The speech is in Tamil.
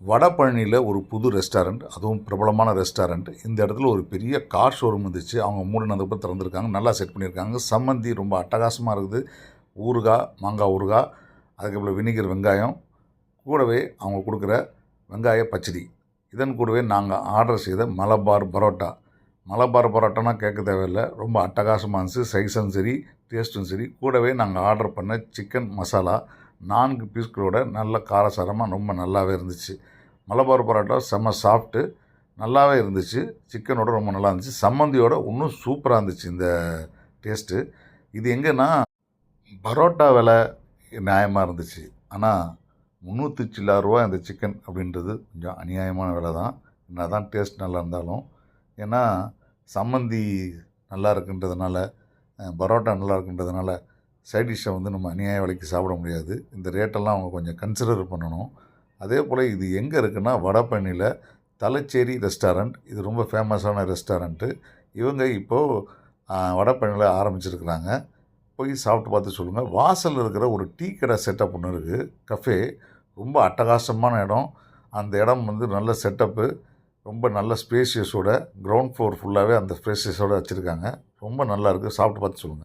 வடபழனியில் ஒரு புது ரெஸ்டாரண்ட், அதுவும் பிரபலமான ரெஸ்டாரண்ட். இந்த இடத்துல ஒரு பெரிய கார் ஷோரூம் இருந்துச்சு. அவங்க மூடினதுக்கப்புறம் திறந்துருக்காங்க. நல்லா செட் பண்ணியிருக்காங்க. சம்மந்தி ரொம்ப அட்டகாசமாக இருக்குது. ஊறுகாய், மாங்காய் ஊறுகாய், அதுக்கப்புறம் வினிகர் வெங்காயம், கூடவே அவங்க கொடுக்குற வெங்காய பச்சடி. இதன் கூடவே நாங்கள் ஆர்டர் செய்த மலபார் பரோட்டா. மலபார் பரோட்டானா கேட்க தேவையில்லை, ரொம்ப அட்டகாசமாக இருந்துச்சு. சைஸும் சரி, டேஸ்ட்டும் சரி. கூடவே நாங்கள் ஆர்டர் பண்ண சிக்கன் மசாலா 4 பீஸ்களோட நல்ல காரசாரமாக ரொம்ப நல்லாவே இருந்துச்சு. மலபார் பரோட்டா செம்ம சாஃப்ட்டு, நல்லாவே இருந்துச்சு. சிக்கனோட ரொம்ப நல்லா இருந்துச்சு. சம்மந்தியோட இன்னும் சூப்பராக இருந்துச்சு இந்த டேஸ்ட்டு. இது எங்கன்னா பரோட்டா விலை நியாயமாக இருந்துச்சு. ஆனால் 300 சில்லற ரூபா இந்த சிக்கன் அப்படின்றது கொஞ்சம் அநியாயமான விலை தான். என்ன தான் டேஸ்ட் நல்லா இருந்தாலும். ஏன்னா சம்மந்தி நல்லா இருக்குன்றதுனால, பரோட்டா நல்லா இருக்குன்றதுனால சைட் டிஷ்ஷை வந்து நம்ம அநியாய விலைக்கு சாப்பிட முடியாது. இந்த ரேட்டெல்லாம் அவங்க கொஞ்சம் கன்சிடர் பண்ணணும். அதே போல் இது எங்கே இருக்குன்னா வடபழனியில் தலச்சேரி ரெஸ்டாரண்ட். இது ரொம்ப ஃபேமஸான ரெஸ்டாரண்ட்டு. இவங்க இப்போது வடபழனியில் ஆரம்பிச்சிருக்கிறாங்க. போய் சாப்பிட்டு பார்த்து சொல்லுங்கள். வாசலில் இருக்கிற ஒரு டீ கடை செட்டப் ஒன்று இருக்குது, கஃபே. ரொம்ப அட்டகாசமான இடம். அந்த இடம் வந்து நல்ல செட்டப்பு, ரொம்ப நல்ல ஸ்பேஷியஸோட, கிரவுண்ட் ஃப்ளோர் ஃபுல்லாகவே அந்த ஸ்பேஷியஸோடு வச்சுருக்காங்க. ரொம்ப நல்லாயிருக்கு. சாப்பிட்டு பார்த்து சொல்லுங்கள்.